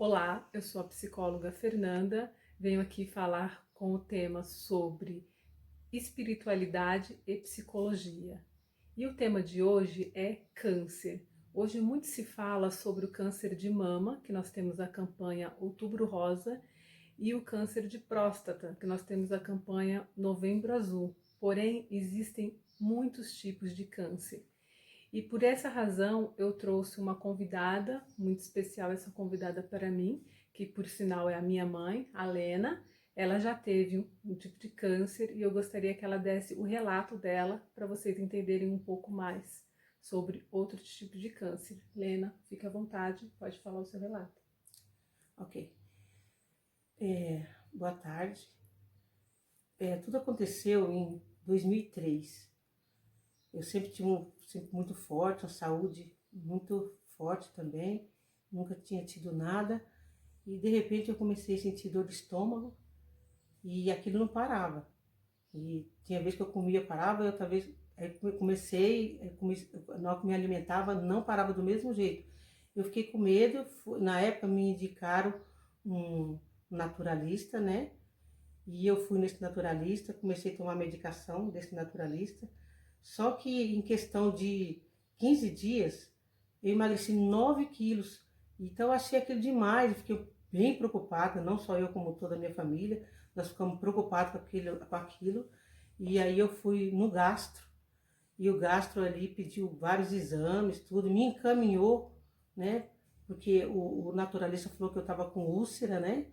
Olá, eu sou a psicóloga Fernanda, venho aqui falar com o tema sobre espiritualidade e psicologia. E o tema de hoje é câncer. Hoje muito se fala sobre o câncer de mama, que nós temos a campanha Outubro Rosa, e o câncer de próstata, que nós temos a campanha Novembro Azul. Porém, existem muitos tipos de câncer. E por essa razão eu trouxe uma convidada, muito especial essa convidada para mim, que por sinal é a minha mãe, a Lena. Ela já teve um tipo de câncer e eu gostaria que ela desse o relato dela para vocês entenderem um pouco mais sobre outro tipo de câncer. Lena, fique à vontade, pode falar o seu relato. Ok. Boa tarde. Tudo aconteceu em 2003. Eu sempre sempre muito forte, uma saúde muito forte também. Nunca tinha tido nada. E de repente eu comecei a sentir dor de estômago e aquilo não parava. E tinha vez que eu comia, parava, e outra vez na hora que me alimentava, não parava do mesmo jeito. Eu fiquei com medo, na época me indicaram um naturalista, né? E eu fui nesse naturalista, comecei a tomar medicação desse naturalista. Só que em questão de 15 dias, eu emagreci 9 quilos. Então eu achei aquilo demais, eu fiquei bem preocupada, não só eu, como toda a minha família. Nós ficamos preocupados com aquilo. E aí eu fui no gastro. E o gastro ali pediu vários exames, tudo, me encaminhou, né? Porque o naturalista falou que eu estava com úlcera, né?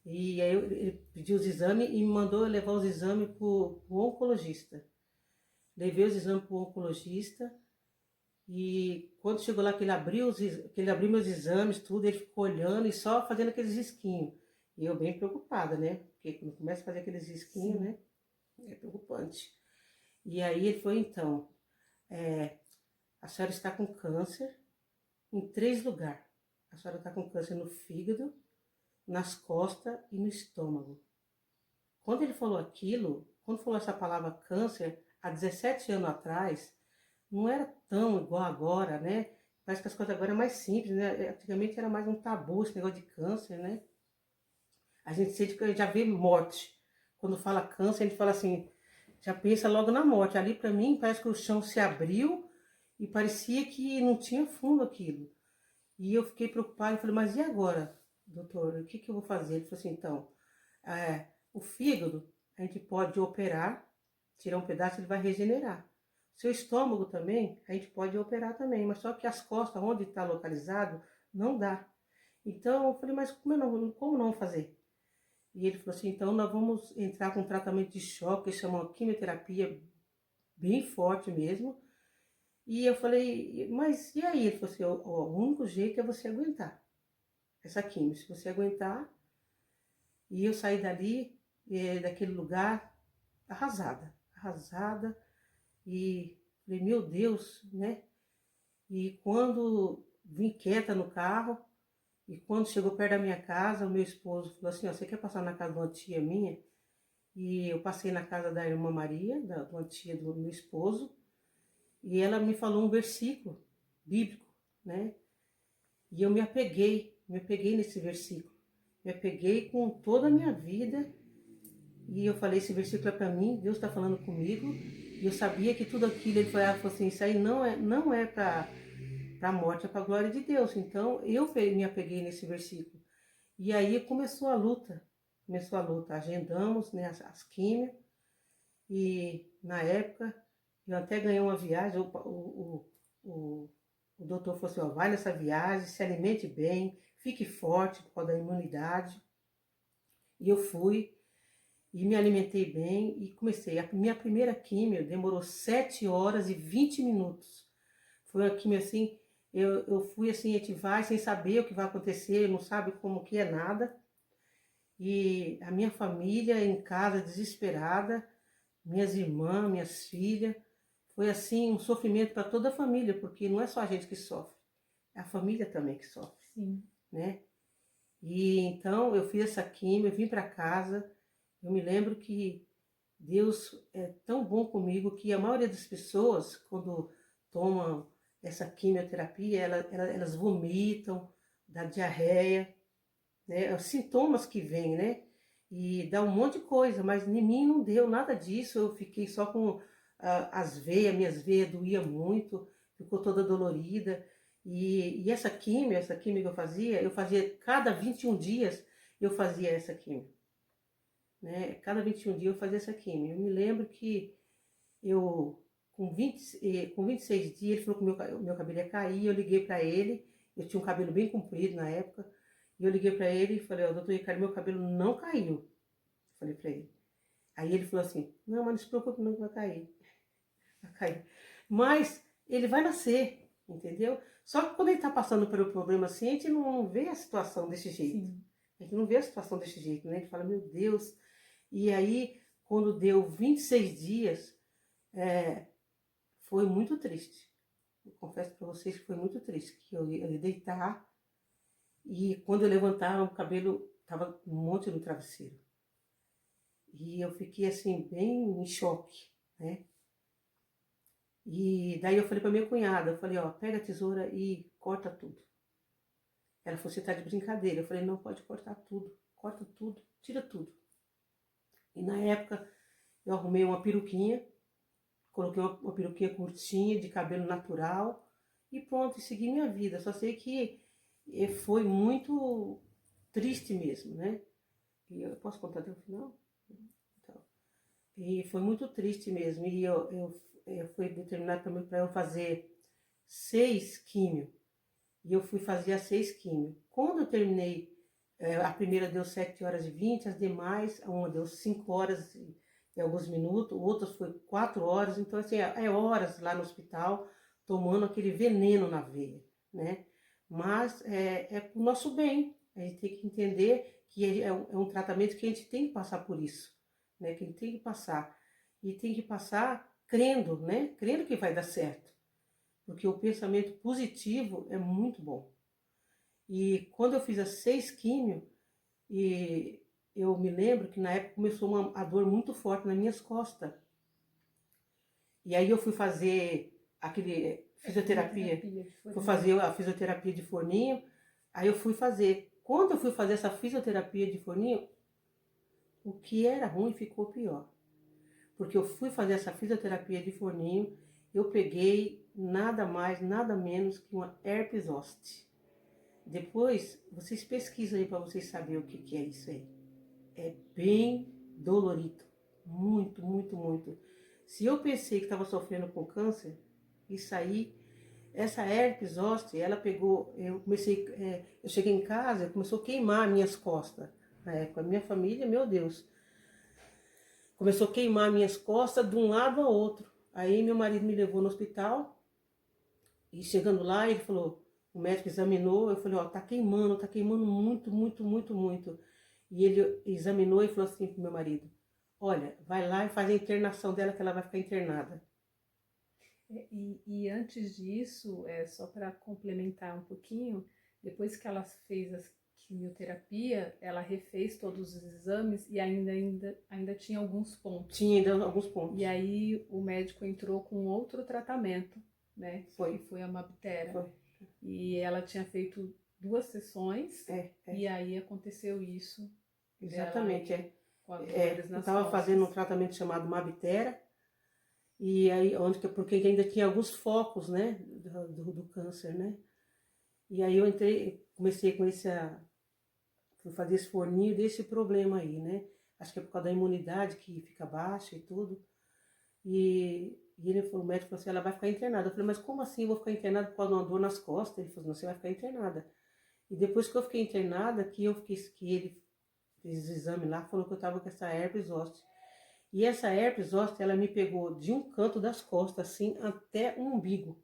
E aí ele pediu os exames e me mandou eu levar os exames para o oncologista. Levei os exames para o oncologista e quando chegou lá que ele abriu meus exames, tudo, ele ficou olhando e só fazendo aqueles risquinhos. E eu bem preocupada, né? Porque quando começa a fazer aqueles risquinhos, Sim. né? É preocupante. E aí ele falou, então, a senhora está com câncer em 3 lugares. A senhora está com câncer no fígado, nas costas e no estômago. Quando ele falou aquilo, quando falou essa palavra câncer, há 17 anos atrás, não era tão igual agora, né? Parece que as coisas agora é mais simples, né? Antigamente era mais um tabu esse negócio de câncer, né? A gente sente que já vê morte. Quando fala câncer, a gente fala assim, já pensa logo na morte. Ali para mim parece que o chão se abriu e parecia que não tinha fundo aquilo. E eu fiquei preocupada e falei, mas e agora, doutor? O que eu vou fazer? Ele falou assim, então, o fígado a gente pode operar, tirar um pedaço, ele vai regenerar. Seu estômago também, a gente pode operar também, mas só que as costas, onde está localizado, não dá. Então, eu falei, mas como não fazer? E ele falou assim, então nós vamos entrar com um tratamento de choque, que chama quimioterapia, bem forte mesmo. E eu falei, mas e aí? Ele falou assim, o único jeito é você aguentar essa quimio. Se você aguentar, e eu saí dali, daquele lugar, arrasada, arrasada. E falei, meu Deus, né? E quando vim quieta no carro, e quando chegou perto da minha casa, o meu esposo falou assim, ó, você quer passar na casa de uma tia minha? E eu passei na casa da irmã Maria, de uma tia do meu esposo, e ela me falou um versículo bíblico, né? E eu me apeguei nesse versículo. Me apeguei com toda a minha vida. E eu falei, esse versículo é para mim, Deus está falando comigo. E eu sabia que tudo aquilo, ele falou assim, isso aí não é para a morte, é para a glória de Deus. Então eu me apeguei nesse versículo. E aí começou a luta. Agendamos, né, as químias. E na época eu até ganhei uma viagem, o, o doutor falou assim, ó, vai nessa viagem, se alimente bem, fique forte por causa da imunidade. E eu fui e me alimentei bem e comecei. A minha primeira químio demorou 7 horas e 20 minutos. Foi uma químio assim, eu fui assim, a gente vai sem saber o que vai acontecer, não sabe como que é nada. E a minha família em casa desesperada, minhas irmãs, minhas filhas, foi assim um sofrimento para toda a família, porque não é só a gente que sofre, é a família também que sofre, Sim. né? E então eu fiz essa quimio, eu vim para casa, eu me lembro que Deus é tão bom comigo que a maioria das pessoas, quando tomam essa quimioterapia, elas vomitam, dá diarreia. né? Os sintomas que vêm, né? E dá um monte de coisa, mas em mim não deu nada disso. Eu fiquei só com as veias, minhas veias doía muito, ficou toda dolorida. E essa químio que eu fazia cada 21 dias eu fazia essa químio, né? Cada 21 dias eu fazia essa químio. Eu me lembro que eu, com 26 dias, ele falou que o meu cabelo ia cair, eu liguei para ele, eu tinha um cabelo bem comprido na época, e eu liguei para ele e falei, ó, doutor Ricardo, meu cabelo não caiu. Falei para ele. Aí ele falou assim, não, mas não se preocupe não, vai cair. Vai cair. Mas ele vai nascer, entendeu? Só que quando ele tá passando pelo problema assim, a gente não vê a situação desse jeito. Sim. A gente não vê a situação desse jeito, né? Ele fala, meu Deus. E aí, quando deu 26 dias, foi muito triste. Eu confesso para vocês que foi muito triste, que eu ia deitar e quando eu levantava o cabelo tava um monte no travesseiro. E eu fiquei assim bem em choque, né? E daí eu falei para minha cunhada, eu falei, ó, pega a tesoura e corta tudo. Ela falou, você tá de brincadeira. Eu falei, não, pode cortar tudo, corta tudo, tira tudo. E na época eu arrumei uma peruquinha, coloquei uma peruquinha curtinha, de cabelo natural, e pronto, e segui minha vida. Só sei que foi muito triste mesmo, né? E eu posso contar até o final? Então, e foi muito triste mesmo. E eu fui determinado também para eu fazer 6 químio. E eu fui fazer as 6 químio. Quando eu terminei, a primeira deu 7h20, as demais, uma deu 5 horas e alguns minutos, outras foi 4 horas. Então, assim, é horas lá no hospital, tomando aquele veneno na veia, né? Mas é pro nosso bem. A gente tem que entender que é um tratamento que a gente tem que passar por isso, né? Que a gente tem que passar. E tem que passar crendo, né? Crendo que vai dar certo. Porque o pensamento positivo é muito bom. E quando eu fiz as 6 químio, e eu me lembro que na época começou a dor muito forte nas minhas costas. E aí eu fui fazer aquele fisioterapia, fui fazer a fisioterapia de forninho, aí eu fui fazer. Quando eu fui fazer essa fisioterapia de forninho, o que era ruim ficou pior. Porque eu fui fazer essa fisioterapia de forninho, eu peguei nada mais, nada menos que uma herpes zoster. Depois, vocês pesquisam aí para vocês saberem o que é isso aí. É bem dolorido. Muito, muito, muito. Se eu pensei que estava sofrendo com câncer, isso aí, essa herpes zoster, ela pegou, eu cheguei em casa, começou a queimar minhas costas. Na época, minha família, meu Deus, começou a queimar minhas costas de um lado ao outro. Aí meu marido me levou no hospital e chegando lá ele falou, o médico examinou, eu falei, ó, tá queimando muito, muito, muito, muito. E ele examinou e falou assim pro meu marido, olha, vai lá e faz a internação dela que ela vai ficar internada. E antes disso, só para complementar um pouquinho, depois que ela fez a quimioterapia, ela refez todos os exames e ainda tinha alguns pontos. Tinha ainda alguns pontos. E aí o médico entrou com outro tratamento, né? Foi. Que foi a Mabtera. Foi. E ela tinha feito 2 sessões e aí aconteceu isso. Exatamente, com as dores nas eu estava fazendo um tratamento chamado Mabtera, e aí, porque ainda tinha alguns focos, né, do câncer, né? E aí eu comecei com fui fazer esse forninho desse problema aí, né? Acho que é por causa da imunidade que fica baixa e tudo. E o médico falou assim, ela vai ficar internada. Eu falei, mas como assim eu vou ficar internada por causa de uma dor nas costas? Ele falou, não, você vai ficar internada. E depois que eu fiquei internada, que ele fez o exame lá, falou que eu tava com essa herpes zoster. E essa herpes zoster, ela me pegou de um canto das costas, assim, até o umbigo,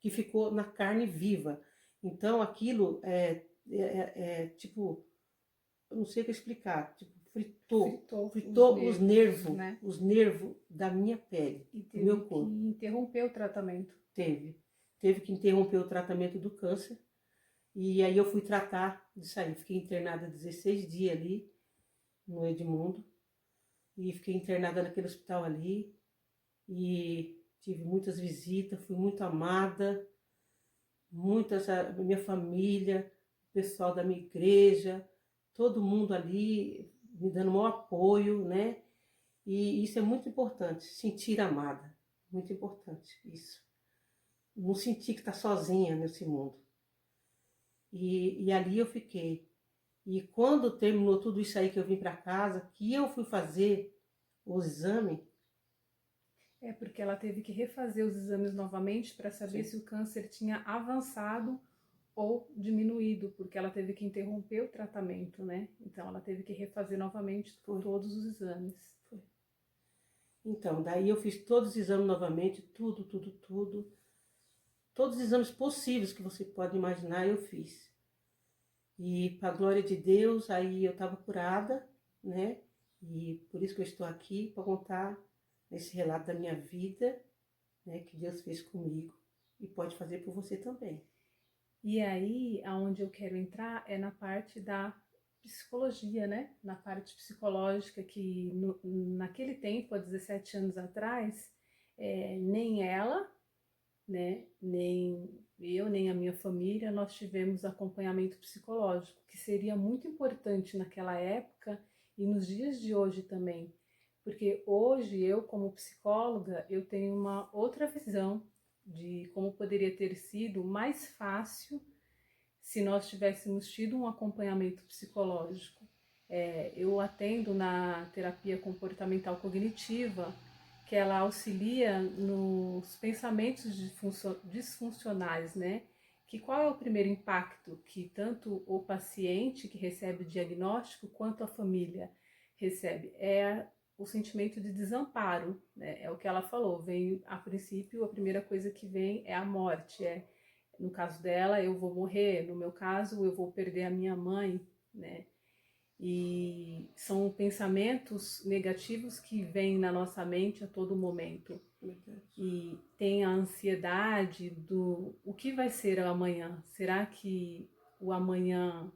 que ficou na carne viva. Então, aquilo tipo, eu não sei o que explicar, tipo, fritou os nervos, né? Os nervos da minha pele, do meu corpo. E interromper o tratamento. Teve que interromper o tratamento do câncer. E aí eu fui tratar disso aí. Fiquei internada 16 dias ali, no Edmundo. E fiquei internada naquele hospital ali. E tive muitas visitas, fui muito amada. Minha família, o pessoal da minha igreja, todo mundo ali me dando um apoio, né? E isso é muito importante, sentir amada, muito importante isso. Não sentir que está sozinha nesse mundo. E ali eu fiquei. E quando terminou tudo isso aí que eu vim para casa, que eu fui fazer o exame. É porque ela teve que refazer os exames novamente para saber Sim. se o câncer tinha avançado ou diminuído, porque ela teve que interromper o tratamento, né? Então ela teve que refazer novamente Foi. todos os exames. Foi. Então, daí eu fiz todos os exames novamente, tudo. Todos os exames possíveis que você pode imaginar eu fiz. E para a glória de Deus, aí eu estava curada, né? E por isso que eu estou aqui para contar esse relato da minha vida, né? Que Deus fez comigo e pode fazer por você também. E aí, aonde eu quero entrar é na parte da psicologia, né? Na parte psicológica que naquele tempo, há 17 anos atrás, nem ela, né? Nem eu, nem a minha família, nós tivemos acompanhamento psicológico, que seria muito importante naquela época e nos dias de hoje também. Porque hoje eu, como psicóloga, eu tenho uma outra visão de como poderia ter sido mais fácil se nós tivéssemos tido um acompanhamento psicológico. Eu atendo na terapia comportamental cognitiva, que ela auxilia nos pensamentos disfuncionais, né? Que qual é o primeiro impacto que tanto o paciente que recebe o diagnóstico quanto a família recebe? É o sentimento de desamparo, né? É o que ela falou, vem a princípio, a primeira coisa que vem é a morte, no caso dela, eu vou morrer, no meu caso, eu vou perder a minha mãe, né? E são pensamentos negativos que vêm na nossa mente a todo momento. Verdade. E tem a ansiedade do o que vai ser amanhã? Será que o amanhã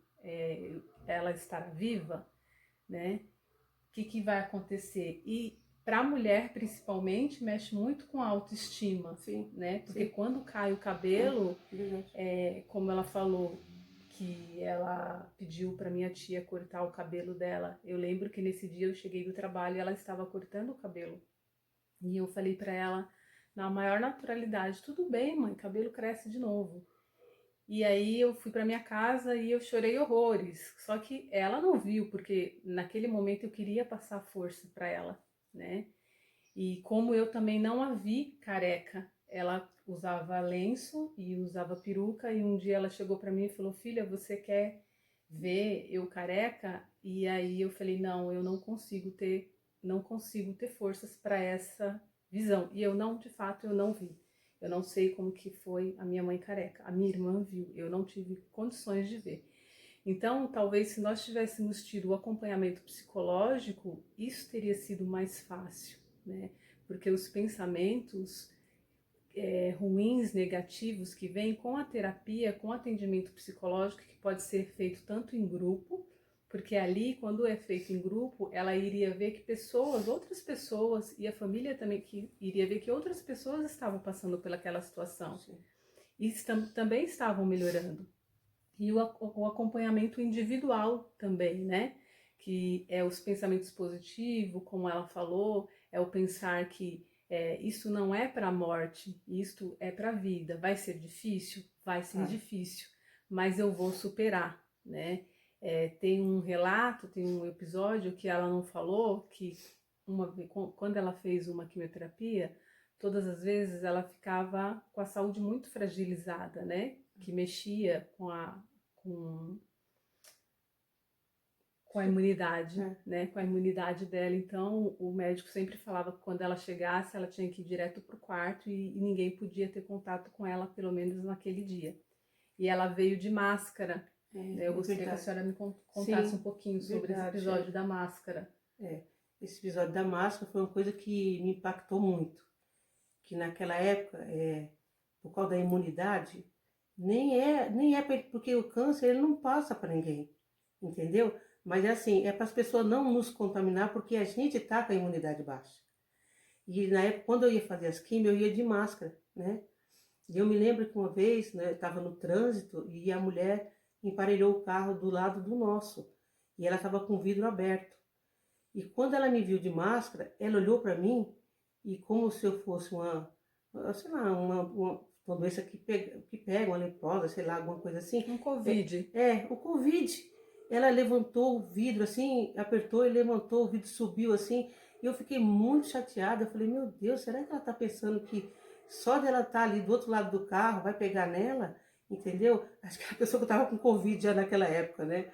ela estará viva, né? O que vai acontecer? E para a mulher, principalmente, mexe muito com a autoestima, Sim, né? Porque sim. quando cai o cabelo, Verdade. como ela falou, que ela pediu para minha tia cortar o cabelo dela. Eu lembro que nesse dia eu cheguei do trabalho e ela estava cortando o cabelo. E eu falei para ela, na maior naturalidade, tudo bem, mãe, cabelo cresce de novo. E aí eu fui para minha casa e eu chorei horrores. Só que ela não viu, porque naquele momento eu queria passar força para ela, né? E como eu também não a vi careca, ela usava lenço e usava peruca, e um dia ela chegou para mim e falou: "Filha, você quer ver eu careca?" E aí eu falei: "Não, eu não consigo ter forças para essa visão". E eu não, de fato, eu não vi. Eu não sei como que foi a minha mãe careca. A minha irmã viu, eu não tive condições de ver. Então, talvez se nós tivéssemos tido o acompanhamento psicológico, isso teria sido mais fácil, né? Porque os pensamentos ruins, negativos que vêm com a terapia, com o atendimento psicológico, que pode ser feito tanto em grupo, porque ali, quando é feito em grupo, ela iria ver que outras pessoas, e a família também que iria ver que outras pessoas estavam passando pelaquela situação. Sim. E também estavam melhorando. E o acompanhamento individual também, né? Que é os pensamentos positivos, como ela falou, é o pensar que isso não é para a morte, isto é para a vida. Vai ser difícil? Vai ser difícil, mas eu vou superar, né? Tem um relato, tem um episódio que ela não falou, que quando ela fez uma quimioterapia, todas as vezes ela ficava com a saúde muito fragilizada, né? Que mexia com, com a imunidade, né? Com a imunidade dela. Então, o médico sempre falava que quando ela chegasse, ela tinha que ir direto para o quarto e ninguém podia ter contato com ela, pelo menos naquele dia. E ela veio de máscara. Eu gostaria que a senhora me contasse um pouquinho sobre esse episódio da máscara. Esse episódio da máscara foi uma coisa que me impactou muito. Que naquela época, por causa da imunidade, nem é porque o câncer ele não passa para ninguém, entendeu? Mas assim, é para as pessoas não nos contaminar porque a gente está com a imunidade baixa. E na época, quando eu ia fazer as químios, eu ia de máscara, né? E eu me lembro que uma vez, né, eu estava no trânsito e a mulher emparelhou o carro do lado do nosso. e ela estava com o vidro aberto. E quando ela me viu de máscara, ela olhou para mim e como se eu fosse sei lá, uma doença que pega, uma leprosa, sei lá, alguma coisa assim. Um Covid. O Covid. Ela levantou o vidro assim, apertou e levantou, o vidro subiu assim. E eu fiquei muito chateada. Eu falei, meu Deus, será que ela tá pensando que só dela estar ali do outro lado do carro vai pegar nela? Entendeu? Acho que a pessoa que estava com Covid já naquela época, né?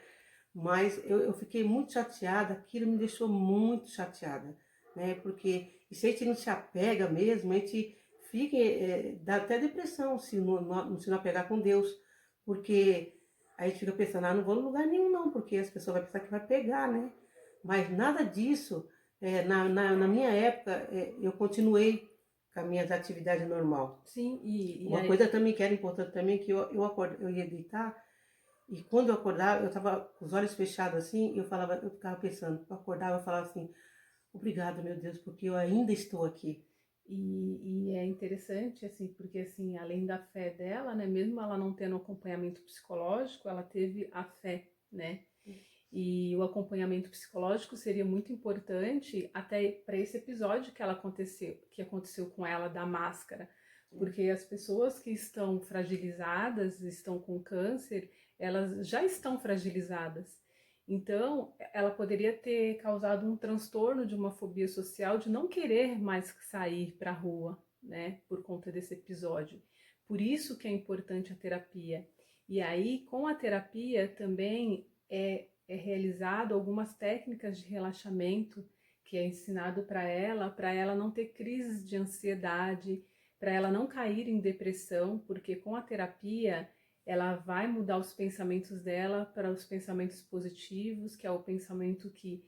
Mas eu fiquei muito chateada, aquilo me deixou muito chateada, né? Porque e se a gente não se apega mesmo, a gente fica, dá até depressão se não apegar com Deus, porque a gente fica pensando, não vou em lugar nenhum não, porque as pessoas vão pensar que vai pegar, né? Mas nada disso, na minha época, eu continuei com as minhas atividades normal. Sim, e Uma aí... coisa também que era importante também, que eu ia deitar, e quando eu acordava, eu estava com os olhos fechados assim, eu ficava pensando, eu acordava, eu falava assim, obrigado, meu Deus, porque eu ainda estou aqui. E é interessante, assim, porque, assim, além da fé dela, né, mesmo ela não tendo acompanhamento psicológico, ela teve a fé, né? E o acompanhamento psicológico seria muito importante até para esse episódio que aconteceu com ela da máscara, porque as pessoas que estão fragilizadas, estão com câncer, elas já estão fragilizadas. Então, ela poderia ter causado um transtorno de uma fobia social de não querer mais sair para a rua, né, por conta desse episódio. Por isso que é importante a terapia. E aí, com a terapia também é realizado algumas técnicas de relaxamento que é ensinado para ela não ter crises de ansiedade, para ela não cair em depressão, porque com a terapia ela vai mudar os pensamentos dela para os pensamentos positivos, que é o pensamento que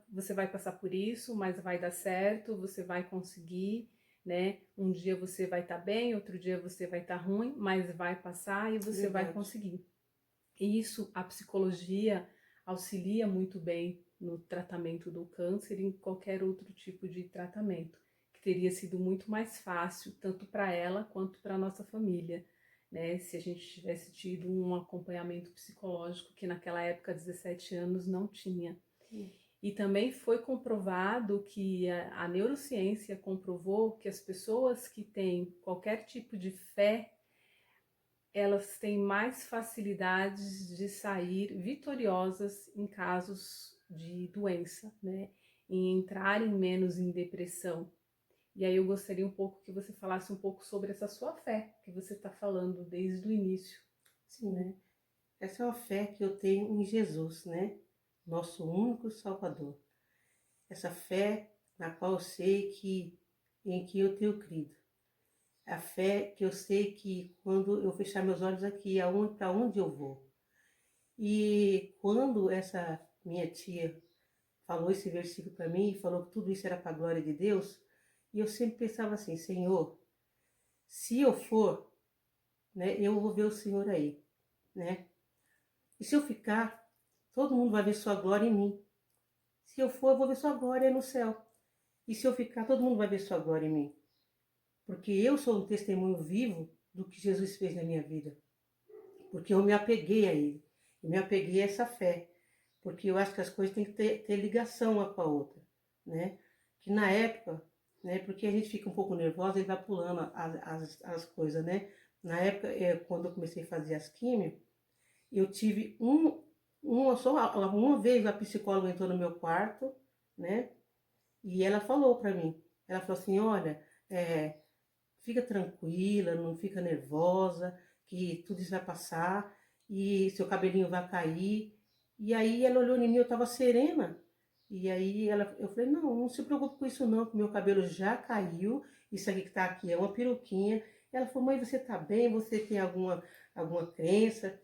você vai passar por isso, mas vai dar certo, você vai conseguir, né? Um dia você vai estar bem, outro dia você vai estar ruim, mas vai passar e você vai conseguir. E isso, a psicologia auxilia muito bem no tratamento do câncer e em qualquer outro tipo de tratamento, que teria sido muito mais fácil, tanto para ela quanto para a nossa família, né? Se a gente tivesse tido um acompanhamento psicológico que naquela época, 17 anos, não tinha. E também foi comprovado que a neurociência comprovou que as pessoas que têm qualquer tipo de fé, elas têm mais facilidades de sair vitoriosas em casos de doença, né? Em entrarem menos em depressão. E aí eu gostaria um pouco que você falasse um pouco sobre essa sua fé, que você está falando desde o início. Sim, né? Essa é uma fé que eu tenho em Jesus, né? Nosso único Salvador. Essa fé na qual eu sei em que eu tenho crido. A fé que eu sei que quando eu fechar meus olhos aqui, para onde eu vou. E quando essa minha tia falou esse versículo para mim, falou que tudo isso era para a glória de Deus, e eu sempre pensava assim, Senhor, se eu for, né, eu vou ver o Senhor aí, né? E se eu ficar, todo mundo vai ver sua glória em mim. Se eu for, eu vou ver sua glória no céu. E se eu ficar, todo mundo vai ver sua glória em mim. Porque eu sou um testemunho vivo do que Jesus fez na minha vida. Porque eu me apeguei a Ele. Eu me apeguei a essa fé. Porque eu acho que as coisas têm que ter ligação uma com a outra. Né? Que na época, né, porque a gente fica um pouco nervosa, ele vai pulando as coisas, né? Na época, quando eu comecei a fazer as químias, eu tive só uma vez a psicóloga entrou no meu quarto, né? E ela falou para mim, ela falou assim, olha, fica tranquila, não fica nervosa, que tudo isso vai passar e seu cabelinho vai cair. E aí ela olhou em mim, eu estava serena. E aí eu falei, não se preocupe com isso não, que meu cabelo já caiu, isso aqui que tá aqui é uma peruquinha. Ela falou, mãe, você tá bem? Você tem alguma crença?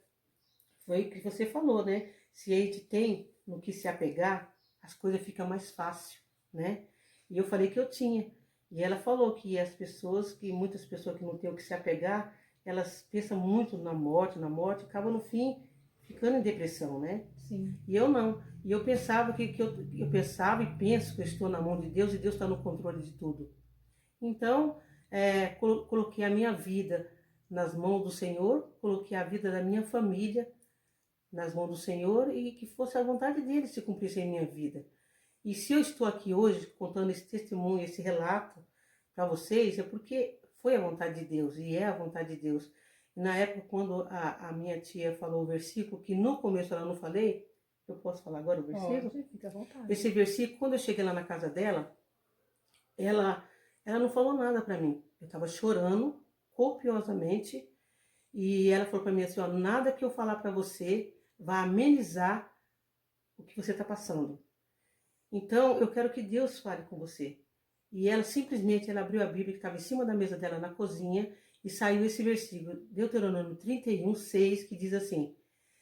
Foi o que você falou, né? Se a gente tem no que se apegar, as coisas ficam mais fácil, né? E eu falei que eu tinha. E ela falou que muitas pessoas que não têm o que se apegar, elas pensam muito na morte, acabam no fim ficando em depressão, né? Sim. E eu não. E eu pensava eu pensava e penso que eu estou na mão de Deus e Deus está no controle de tudo. Então, coloquei a minha vida nas mãos do Senhor, coloquei a vida da minha família nas mãos do Senhor e que fosse a vontade dele se cumprisse em minha vida. E se eu estou aqui hoje contando esse testemunho, esse relato para vocês, é porque foi a vontade de Deus e é a vontade de Deus. E na época, quando a minha tia falou o versículo, que no começo ela não falei, eu posso falar agora o versículo? Pode, fica à vontade. Esse versículo, quando eu cheguei lá na casa dela, ela não falou nada para mim. Eu estava chorando copiosamente e ela falou para mim assim, ó, nada que eu falar para você vai amenizar o que você está passando. Então, eu quero que Deus fale com você. E ela simplesmente ela abriu a Bíblia que estava em cima da mesa dela na cozinha e saiu esse versículo, Deuteronômio 31:6, que diz assim: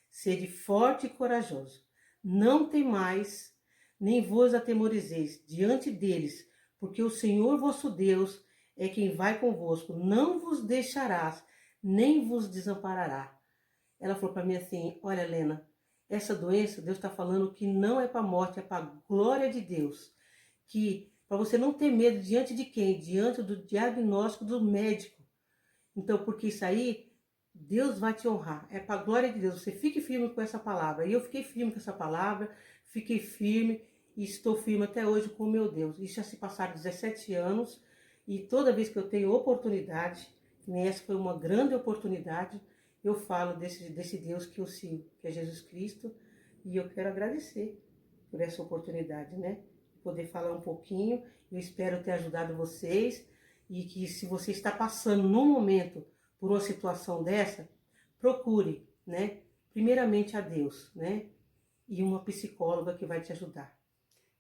sede forte e corajoso, não temais, nem vos atemorizeis diante deles, porque o Senhor vosso Deus é quem vai convosco, não vos deixarás, nem vos desamparará. Ela falou para mim assim, olha, Helena, essa doença, Deus está falando que não é para a morte, é para a glória de Deus. Que para você não ter medo diante de quem? Diante do diagnóstico do médico. Então, porque isso aí, Deus vai te honrar. É para a glória de Deus. Você fique firme com essa palavra. E eu fiquei firme com essa palavra, fiquei firme e estou firme até hoje com o meu Deus. Isso já se passaram 17 anos e toda vez que eu tenho oportunidade, e essa foi uma grande oportunidade, eu falo desse Deus que eu sigo, que é Jesus Cristo, e eu quero agradecer por essa oportunidade, né? Poder falar um pouquinho. Eu espero ter ajudado vocês e que se você está passando num momento por uma situação dessa, procure, né? Primeiramente a Deus, né? E uma psicóloga que vai te ajudar.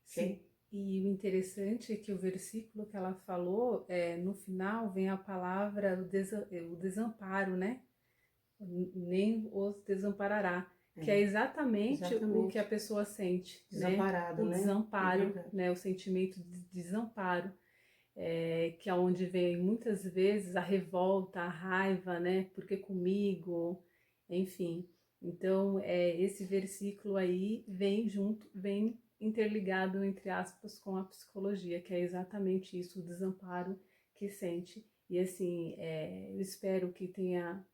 Sim. Okay? E o interessante é que o versículo que ela falou, no final vem a palavra o desamparo, né? Nem os desamparará, que é exatamente o que a pessoa sente, Desamparado, né? O né? desamparo, né? O sentimento de desamparo, que é onde vem muitas vezes a revolta, a raiva, né? Porque comigo, enfim. Então, esse versículo aí vem junto, vem interligado, entre aspas, com a psicologia, que é exatamente isso, o desamparo que sente. E assim, eu espero que tenha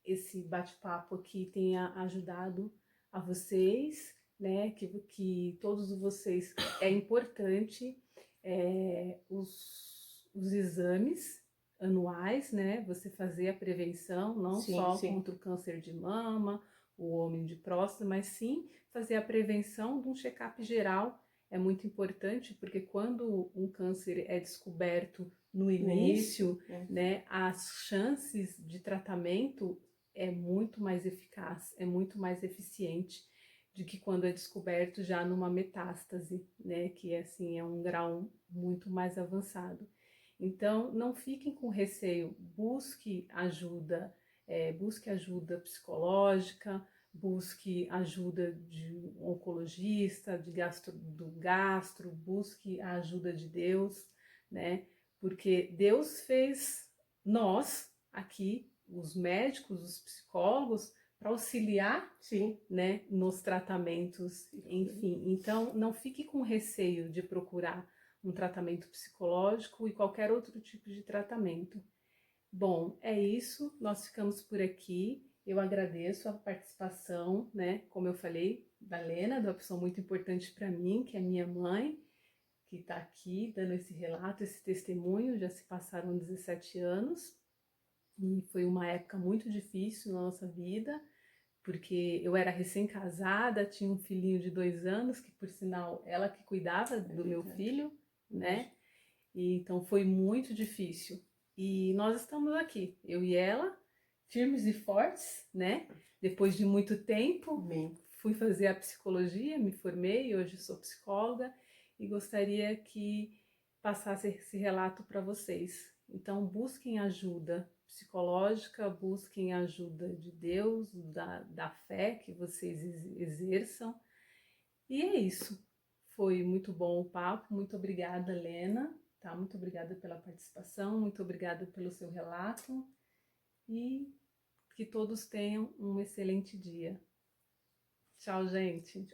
esse bate-papo aqui tenha ajudado a vocês, né? Que todos vocês é importante os exames anuais, né? Você fazer a prevenção, não Sim, só sim. contra o câncer de mama, o homem de próstata, mas sim fazer a prevenção de um check-up geral. É muito importante porque quando um câncer é descoberto no início, né, as chances de tratamento é muito mais eficaz, é muito mais eficiente do que quando é descoberto já numa metástase, né, que assim é um grau muito mais avançado. Então, não fiquem com receio, busque ajuda psicológica, busque ajuda de um oncologista, do gastro, busque a ajuda de Deus, né? Porque Deus fez nós aqui, os médicos, os psicólogos, para auxiliar, sim, né, nos tratamentos, enfim. Então, não fique com receio de procurar um tratamento psicológico e qualquer outro tipo de tratamento. Bom, é isso, nós ficamos por aqui. Eu agradeço a participação, né, como eu falei, da Lena, de uma pessoa muito importante para mim, que é minha mãe, que está aqui dando esse relato, esse testemunho. Já se passaram 17 anos e foi uma época muito difícil na nossa vida, porque eu era recém-casada, tinha um filhinho de 2 anos, que por sinal ela que cuidava do meu filho, né? E então foi muito difícil. E nós estamos aqui, eu e ela, firmes e fortes, né? Depois de muito tempo, fui fazer a psicologia, me formei, hoje sou psicóloga e gostaria que passasse esse relato para vocês. Então, busquem ajuda psicológica, busquem ajuda de Deus, da fé que vocês exerçam. E é isso. Foi muito bom o papo. Muito obrigada, Lena. Tá? Muito obrigada pela participação, muito obrigada pelo seu relato. E que todos tenham um excelente dia. Tchau, gente.